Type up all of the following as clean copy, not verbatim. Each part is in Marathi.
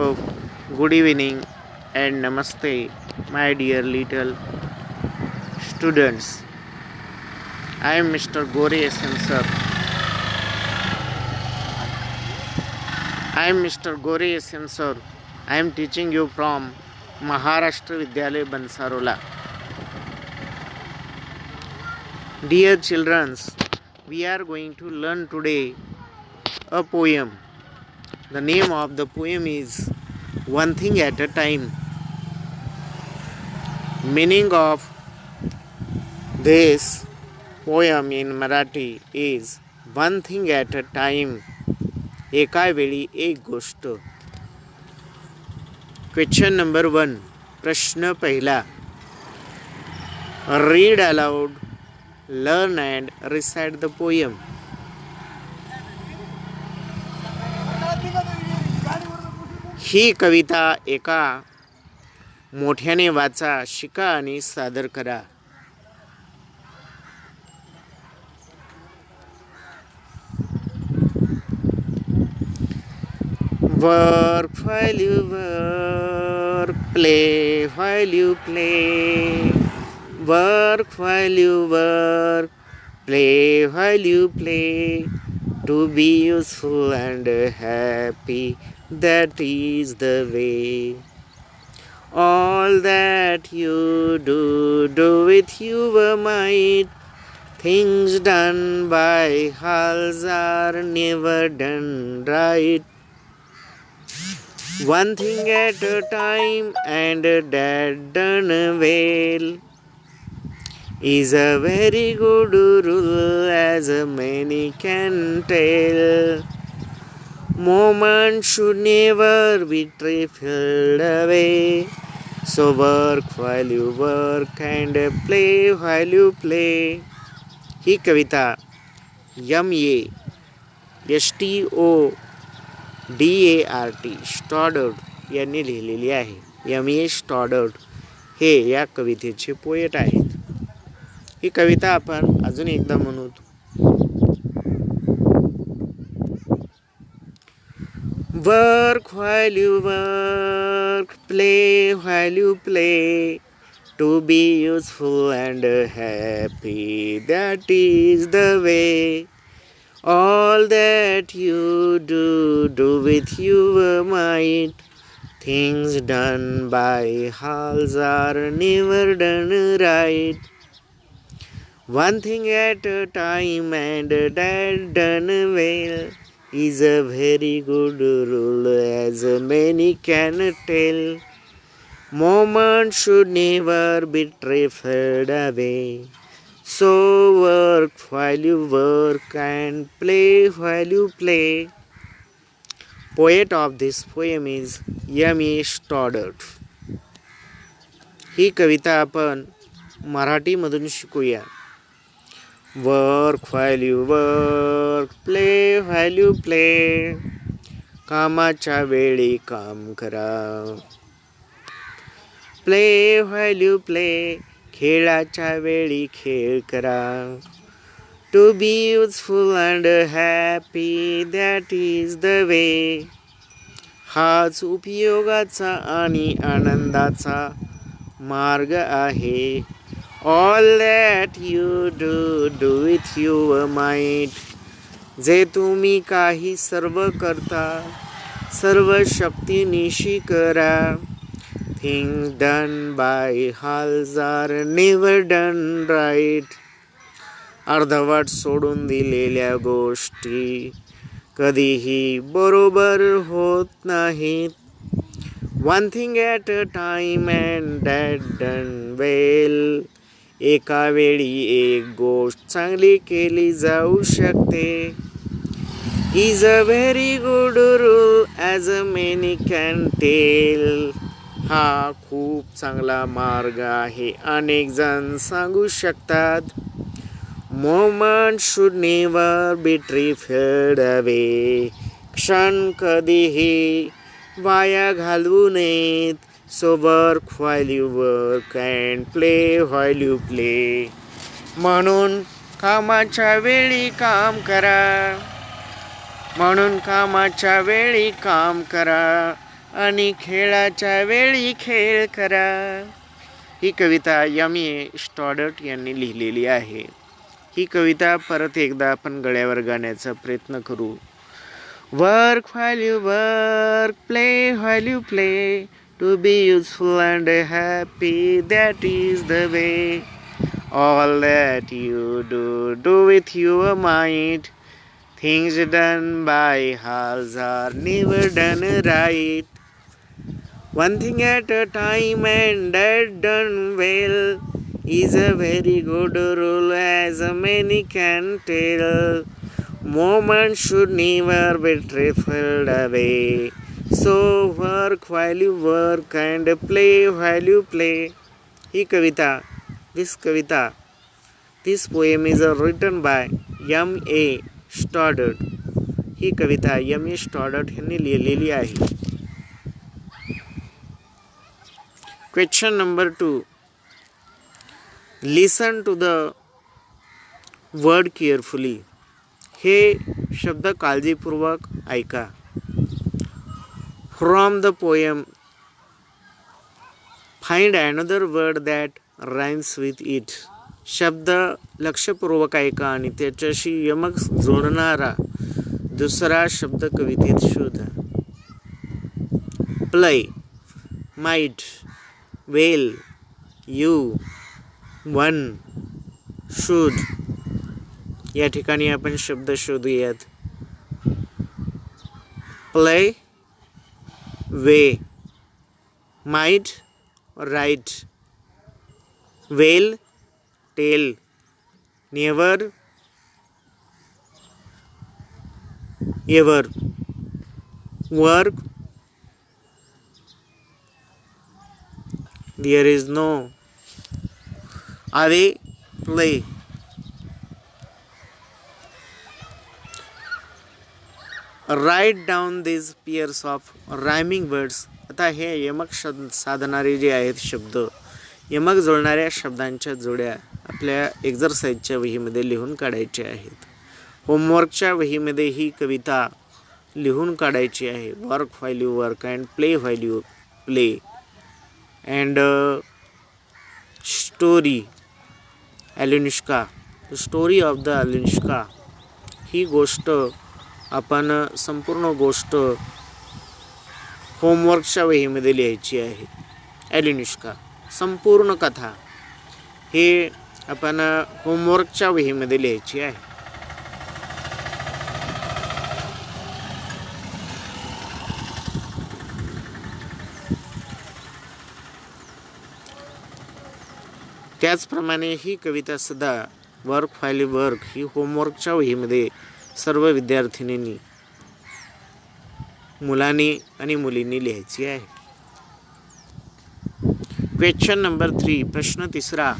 So, good evening and namaste, my dear little students. I am Mr. Gore Sensor. I am Mr. Gore Sensor. I am teaching you from Maharashtra Vidyalaya Bansarola. Dear children, we are going to learn today a poem. The name of the poem is One Thing at a Time. Meaning of this poem in Marathi is one thing at a time. एका वेळी एक गोष्ट. Question number 1. प्रश्न पहिला. Read aloud, learn and recite the poem. ही कविता एका मोठ्याने वाचा, शिका आणि सादर करा. Work while you work, play while you play. Work while you work, play while you play. To be useful and happy, that is the way. All that you do, do with your might. Things done by halves are never done right. One thing at a time, and that done well, is a very good rule, as many can tell. Moment should never be trifled away. So work while you work and play while you play. He Kavita MASTODART स्टॉडर्ट यांनी लिहिलेली आहे. MA स्टॉडर्ट हे या कवितेचे पोएट आहेत. ही कविता आपण अजून एकदा म्हणू. Work while you work, play while you play. To be useful and happy, that is the way. All that you do, do with your might. Things done by halves are never done right. One thing at a time, and that done well, is a very good rule, as many can tell. Moment should never be trifled away. So work while you work and play while you play. Poet of this poem is MA Stoddard. ही कविता आपण मराठीमधून शिकूया. Work while you work, play while you play. कामाच्या वेळी काम करा. Play while you play. खेळाच्या वेळी खेळ करा. To be useful and happy, that is the way. हाच उपयोगाचा आणि आनंदाचा मार्ग आहे. All that you do, do with your might. जे तुम्ही काही सर्व करता, सर्व शक्तीनिशी करा. Things done by halves are never done right. अर्धवट सोडून दिलेल्या गोष्टी कधीही बरोबर होत नाहीत. One thing at a time, and that done well. एका वेळी एक गोष्ट चांगली केली जाऊ शकते. Is a very good rule, as many can tell. हा खूप चांगला मार्ग आहे, अनेक जण सांगू शकतात. Moment should never be trifled away. क्षण कधीही वाया घालवू नयेत. So work while you work and play while you play. म्हणून कामाच्या वेळी काम करा. म्हणून कामाच्या वेळी काम करा. आणि खेळाच्या वेळी खेळ करा. ही कविता एम.ए. स्टुअर्ट यांनी लिहिलेली आहे. ही कविता परत एकदा आपण गळ्यावर गाण्याचा प्रयत्न करू. Work while you work, play while you play, to be useful and happy, that is the way. All that you do, do with your mind. Things done by halves are never done right. One thing at a time, and that done well, is a very good rule, as many can tell. Moments should never be trifled away. So work while you work and play while you play. This poem is written by M.A. Stoddard. He Kavita M.A. Stoddard यांनी लिहिलेली आहे. Question number 2. Listen to the word carefully. हे शब्द काळजीपूर्वक ऐका. From the poem, find another word that rhymes with it. शब्द लक्षपूर्वक ऐका आणि त्याच्याशी यमक जोडणारा दुसरा शब्द कवितेत शोधा. Play, might, will, you, one, should. या ठिकाणी आपण शब्द शोधूयात. Play, way, might, right, will, tell, never, ever, work, there is no, away, play. Write down these pairs of rhyming words. आता हे यमक साधणारे जे आहेत शब्द, यमक जोडणाऱ्या शब्दांच्या जोड्या आपल्या एक्झरसाइजच्या वहीमध्ये लिहून काढायच्या आहेत. होमवर्कच्या वहीमध्ये ही कविता लिहून काढायची आहे. Work while you work and play while you play. And story, Alenishka, the story of the Alenishka. ही गोष्ट आपण संपूर्ण गोष्ट होमवर्कच्या वहीमध्ये लिहायची आहे. ॲलिनिष्का, संपूर्ण कथा हे आपण होमवर्कच्या वहीमध्ये लिहायची आहे. त्याचप्रमाणे ही कविता सुद्धा वर्क while you work ही होमवर्कच्या वहीमध्ये सर्व विद्यार्थिनींनी, मुलांनी आणि मुलींनी लिहायची आहे. Question number 3. प्रश्न 3.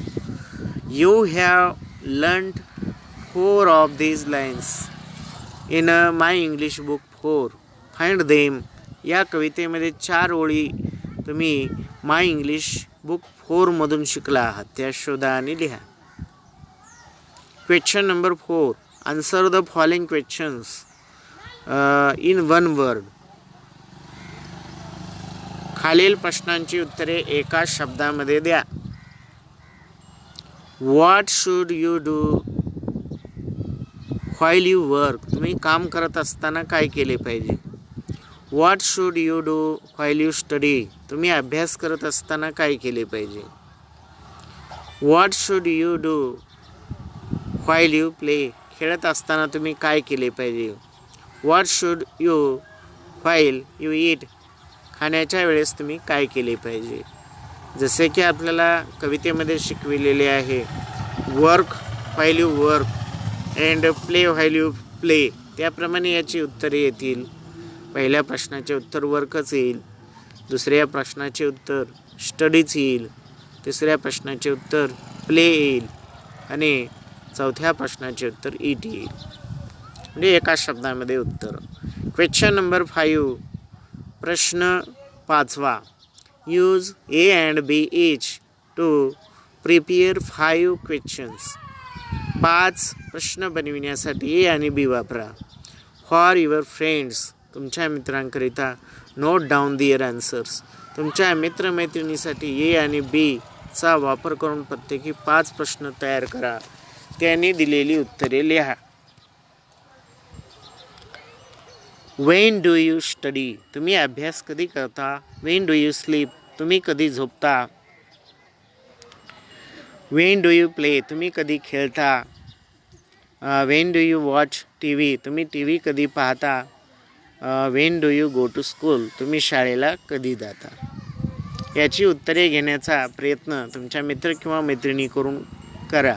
You have learnt 4 of these lines in my English book 4. Find them. या कवितेमध्ये 4 ओळी तुम्ही माय इंग्लिश बुक 4 मधून शिकला आहात, त्या शोधा आणि लिहा. Question number 4. Answer the following questions in one word. खालील प्रश्नांची उत्तरे एका शब्दामध्ये द्या. What should you do while you work? तुम्ही काम करत असताना काय केले पाहिजे. What should you do while you study? तुम्ही अभ्यास करत असताना काय केले पाहिजे. What should you do while you play? खेळत असताना तुम्ही काय केले पाहिजे. What should you while you eat? खाण्याच्या वेळेस तुम्ही काय केले पाहिजे. जसे की आपल्याला कवितेमध्ये शिकविलेले आहे, work while you work and play while you play, त्याप्रमाणे याची उत्तरे येतील. पहिल्या प्रश्नाचे उत्तर वर्कच येईल, दुसऱ्या प्रश्नाचे उत्तर स्टडीज येईल, तिसऱ्या प्रश्नाचे उत्तर प्ले येईल आणि चौथ्या प्रश्नाचे उत्तर ईट येईल. म्हणजे एका शब्दामध्ये उत्तर. Question number 5. प्रश्न 5. Use A and B each to prepare 5 questions. 5 प्रश्न बनविण्यासाठी ए आणि बी वापरा. फॉर युअर फ्रेंड्स, तुमच्या मित्रांकरिता. नोट डाऊन दिअर आन्सर्स. तुमच्या मित्रमैत्रिणीसाठी ए आणि बी चा वापर करून प्रत्येकी 5 प्रश्न तयार करा. त्यांनी दिलेली उत्तरे लिहा. When do you study? तुम्ही अभ्यास कधी करता? When do you sleep? तुम्ही कधी झोपता? When do you play? तुम्ही कधी खेळता? When do you watch T V? तुम्ही टी व्ही कधी पाहता? When do you go to school? तुम्ही शाळेला कधी जाता? याची उत्तरे घेण्याचा प्रयत्न तुमच्या मित्र किंवा मैत्रिणी करून करा.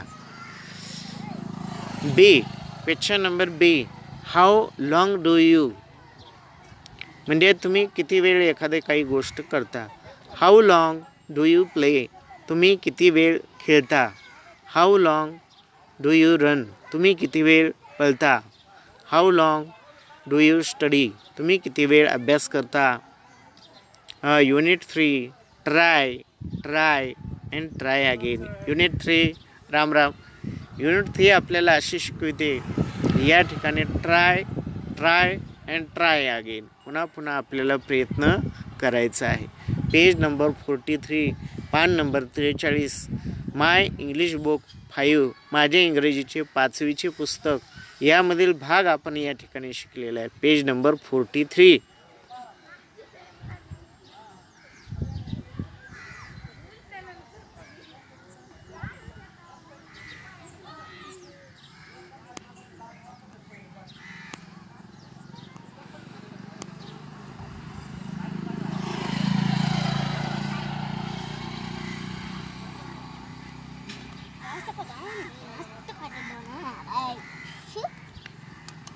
B, question number B, how long do you? म्हणजे तुम्ही किती वेळ एखादी काही गोष्ट करता. How long do you play? तुम्ही किती वेळ खेळता? How long do you run? तुम्ही किती वेळ पळता? How long do you study? तुम्ही किती वेळ अभ्यास करता? Unit 3, try and try again. Unit 3, Ram Ram. Unit 3 आपल्याला अशी शिकवते, या ठिकाणी ट्राय अँड ट्राय अगेन. पुन्हा आपल्याला प्रयत्न करायचा आहे. पेज नंबर 43, पान नंबर 43. माय इंग्लिश बुक 5, माझे इंग्रजीचे 5वीचे पुस्तक, यामधील भाग आपण या ठिकाणी शिकलेला आहे. Page number 43.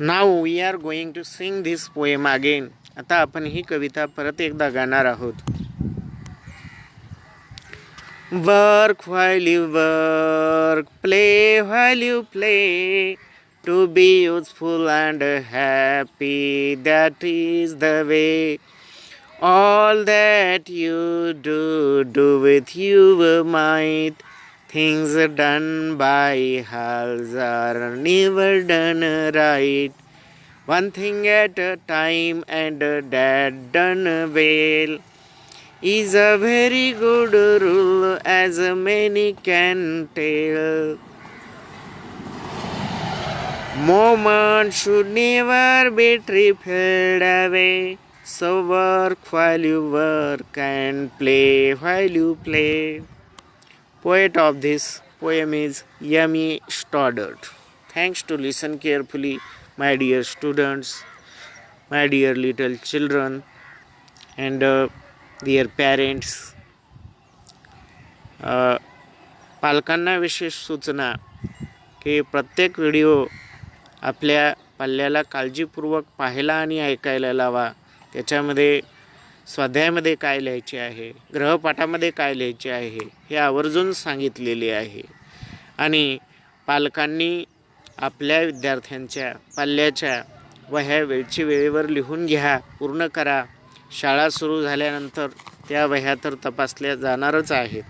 Now we are going to sing this poem again. आता आपण ही कविता परत एकदा गाणार आहोत. Work while you work, play while you play, to be useful and happy, that is the way. All that you do with your might. Things done by halves are never done right. One thing at a time, and that done well is a very good rule, as many can tell. Moment should never be trifled away, so work while you work and play while you play. Poet of this poem is Yemi Stoddard. Thanks to listen carefully, my dear students, my dear little children, and dear parents. पालकांना विशेष सूचना की प्रत्येक व्हिडिओ आपल्या पाल्याला काळजीपूर्वक पाहायला आणि ऐकायला लावा. त्याच्यामध्ये स्वाध्यायामध्ये काय लिहायचे आहे, गृहपाठामध्ये काय लिहायचे आहे, हे आवर्जून सांगितलेले आहे. आणि पालकांनी आपल्या विद्यार्थ्यांच्या पाल्याच्या वह्या वेळेवर लिहून घ्या, पूर्ण करा. शाळा सुरू झाल्यानंतर त्या वह्या तर तपासल्या जाणारच आहेत.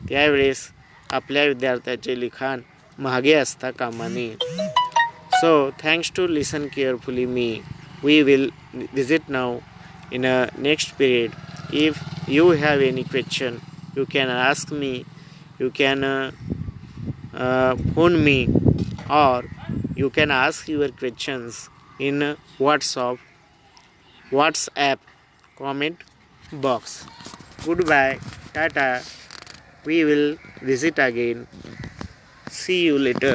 त्यावेळेस आपल्या विद्यार्थ्याचे लिखाण मागे असता कामा नये. So thanks to listen carefully me. We will visit now in a next period. If you have any question, you can ask me. You can phone me, or you can ask your questions in WhatsApp comment box. Goodbye, tata. We will visit again. See you later.